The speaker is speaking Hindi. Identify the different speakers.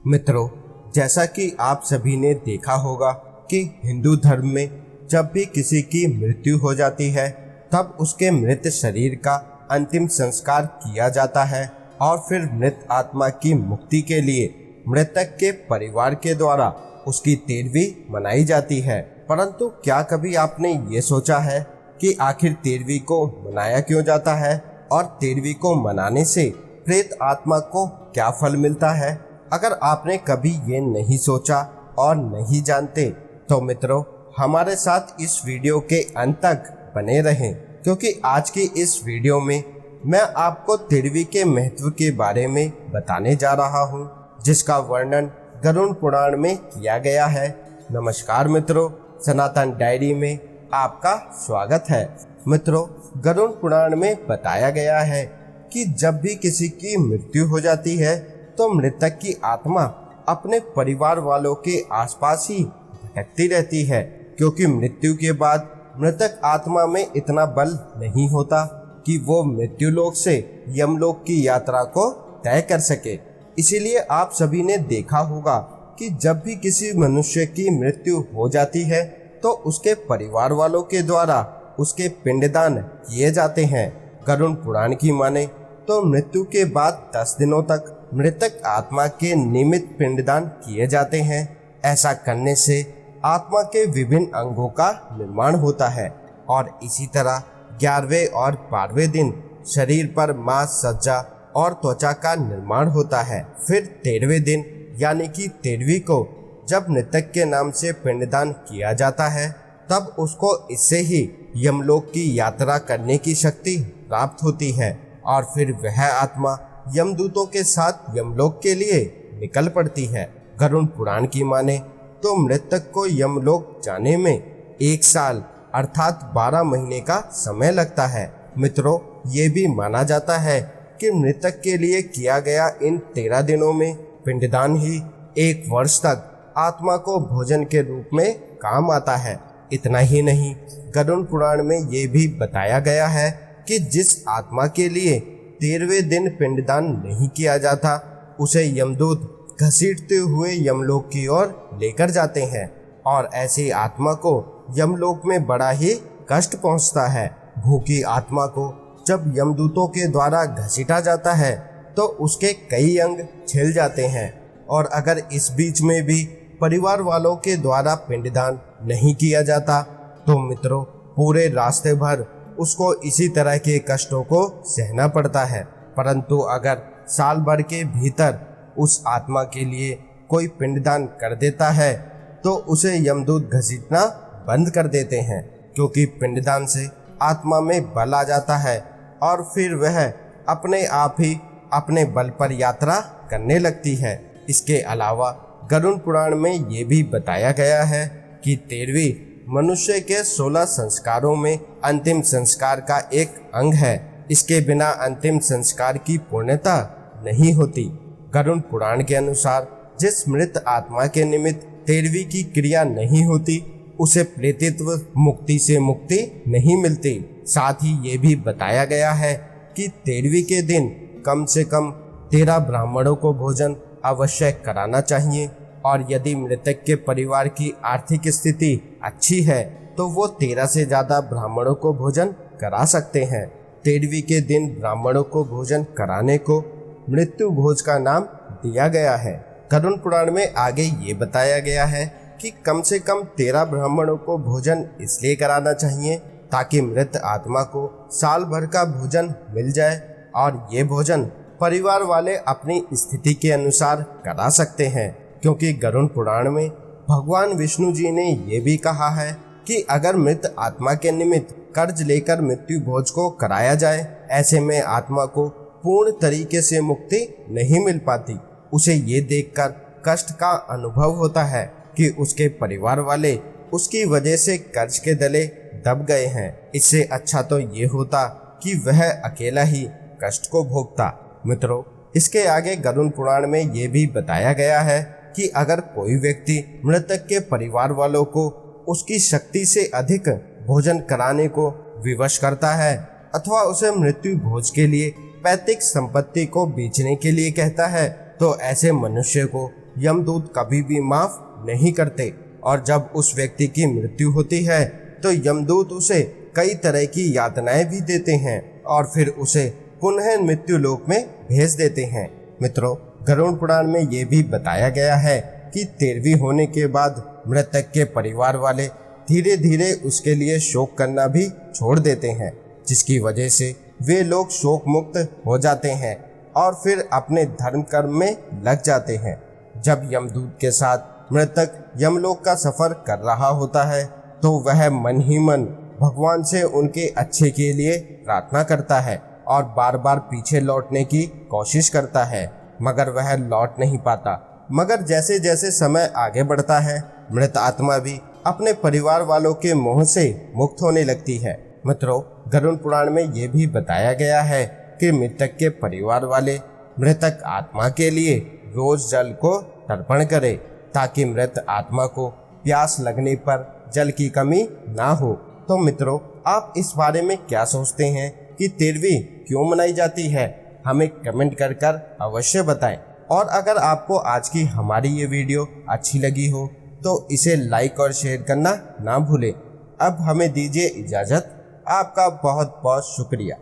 Speaker 1: मित्रों, जैसा कि आप सभी ने देखा होगा कि हिंदू धर्म में जब भी किसी की मृत्यु हो जाती है तब उसके मृत शरीर का अंतिम संस्कार किया जाता है और फिर मृत आत्मा की मुक्ति के लिए मृतक के परिवार के द्वारा उसकी तेरहवीं मनाई जाती है। परंतु क्या कभी आपने ये सोचा है कि आखिर तेरहवीं को मनाया क्यों जाता है और तेरहवीं को मनाने से प्रेत आत्मा को क्या फल मिलता है? अगर आपने कभी ये नहीं सोचा और नहीं जानते तो मित्रों, हमारे साथ इस वीडियो के अंत तक बने रहें, क्योंकि आज की इस वीडियो में मैं आपको तेरहवीं के महत्व के बारे में बताने जा रहा हूँ, जिसका वर्णन गरुड़ पुराण में किया गया है। नमस्कार मित्रों, सनातन डायरी में आपका स्वागत है। मित्रों, गरुड़ पुराण में बताया गया है कि जब भी किसी की मृत्यु हो जाती है तो मृतक की आत्मा अपने परिवार वालों के आसपास ही भटकती रहती है, क्योंकि मृत्यु के बाद मृतक आत्मा में इतना बल नहीं होता कि वो मृत्युलोक से यमलोक की यात्रा को तय कर सके। इसीलिए आप सभी ने देखा होगा कि जब भी किसी मनुष्य की मृत्यु हो जाती है तो उसके परिवार वालों के द्वारा उसके पिंडदान किए जाते हैं। गरुड़ पुराण की माने तो मृत्यु के बाद 10 दिनों तक मृतक आत्मा के नियमित पिंडदान किए जाते हैं। ऐसा करने से आत्मा के विभिन्न अंगों का निर्माण होता है और इसी तरह 11वें और 12वें दिन शरीर पर मांस, सज्जा और त्वचा का निर्माण होता है। फिर 13वें दिन यानी कि 13वीं को जब मृतक के नाम से पिंडदान किया जाता है तब उसको इससे ही यमलोक की यात्रा करने की शक्ति प्राप्त होती है और फिर वह आत्मा यमदूतों के साथ यमलोक के लिए निकल पड़ती है। गरुड़ पुराण की माने तो मृतक को यमलोक जाने में 1 साल अर्थात 12 महीने का समय लगता है। मित्रों, ये भी माना जाता है कि मृतक के लिए किया गया इन 13 दिनों में पिंडदान ही 1 वर्ष तक आत्मा को भोजन के रूप में काम आता है। इतना ही नहीं, गरुड़ पुराण में ये भी बताया गया है कि जिस आत्मा के लिए 13वें दिन पिंडदान नहीं किया जाता उसे यमदूत घसीटते हुए यमलोक की ओर लेकर जाते हैं और ऐसी आत्मा को यमलोक में बड़ा ही कष्ट पहुंचता है। भूखी आत्मा को जब यमदूतों के द्वारा घसीटा जाता है तो उसके कई अंग छिल जाते हैं और अगर इस बीच में भी परिवार वालों के द्वारा पिंडदान नहीं किया जाता तो मित्रों, पूरे रास्ते भर उसको इसी तरह के कष्टों को सहना पड़ता है। परंतु अगर साल भर के भीतर उस आत्मा के लिए कोई पिंडदान कर देता है तो उसे यमदूत घसीटना बंद कर देते हैं, क्योंकि पिंडदान से आत्मा में बल आ जाता है और फिर वह अपने आप ही अपने बल पर यात्रा करने लगती है। इसके अलावा गरुड़ पुराण में ये भी बताया गया है कि 13वीं मनुष्य के 16 संस्कारों में अंतिम संस्कार का एक अंग है। इसके बिना अंतिम संस्कार की पूर्णता नहीं होती। गरुड़ पुराण के अनुसार जिस मृत आत्मा के निमित्त 13वीं की क्रिया नहीं होती उसे प्रेतित्व मुक्ति से मुक्ति नहीं मिलती। साथ ही ये भी बताया गया है कि 13वीं के दिन कम से कम 13 ब्राह्मणों को भोजन अवश्य कराना चाहिए और यदि मृतक के परिवार की आर्थिक स्थिति अच्छी है तो वो 13 से ज़्यादा ब्राह्मणों को भोजन करा सकते हैं। 13वीं के दिन ब्राह्मणों को भोजन कराने को मृत्यु भोज का नाम दिया गया है। गरुड़ पुराण में आगे ये बताया गया है कि कम से कम 13 ब्राह्मणों को भोजन इसलिए कराना चाहिए ताकि मृत आत्मा को साल भर का भोजन मिल जाए और ये भोजन परिवार वाले अपनी स्थिति के अनुसार करा सकते हैं, क्योंकि गरुड़ पुराण में भगवान विष्णु जी ने ये भी कहा है कि अगर मृत आत्मा के निमित्त कर्ज लेकर मृत्यु भोज को कराया जाए, ऐसे में आत्मा को पूर्ण तरीके से मुक्ति नहीं मिल पाती। उसे ये देखकर कष्ट का अनुभव होता है कि उसके परिवार वाले उसकी वजह से कर्ज के तले दब गए हैं। इससे अच्छा तो ये होता कि वह अकेला ही कष्ट को भोगता। मित्रों, इसके आगे गरुड़ पुराण में ये भी बताया गया है कि अगर कोई व्यक्ति मृतक के परिवार वालों को उसकी शक्ति से अधिक भोजन कराने को विवश करता है अथवा उसे मृत्यु भोज के लिए पैतृक संपत्ति को बेचने के लिए कहता है तो ऐसे मनुष्य को यमदूत कभी भी माफ नहीं करते और जब उस व्यक्ति की मृत्यु होती है तो यमदूत उसे कई तरह की यातनाएं भी देते हैं और फिर उसे पुनः मृत्यु लोक में भेज देते हैं। मित्रों, गरुड़ पुराण में ये भी बताया गया है कि 13वीं होने के बाद मृतक के परिवार वाले धीरे धीरे उसके लिए शोक करना भी छोड़ देते हैं, जिसकी वजह से वे लोग शोक मुक्त हो जाते हैं और फिर अपने धर्म कर्म में लग जाते हैं। जब यमदूत के साथ मृतक यमलोक का सफर कर रहा होता है तो वह मन ही मन भगवान से उनके अच्छे के लिए प्रार्थना करता है और बार बार पीछे लौटने की कोशिश करता है, मगर वह लौट नहीं पाता। मगर जैसे जैसे समय आगे बढ़ता है, मृत आत्मा भी अपने परिवार वालों के मोह से मुक्त होने लगती है। मित्रों, गरुड़ पुराण में ये भी बताया गया है कि मृतक के परिवार वाले मृतक आत्मा के लिए रोज जल को तर्पण करें ताकि मृत आत्मा को प्यास लगने पर जल की कमी ना हो। तो मित्रों, आप इस बारे में क्या सोचते हैं कि 13वीं क्यों मनाई जाती है? हमें कमेंट कर कर अवश्य बताएं। और अगर आपको आज की हमारी ये वीडियो अच्छी लगी हो तो इसे लाइक और शेयर करना ना भूलें। अब हमें दीजिए इजाज़त। आपका बहुत बहुत शुक्रिया।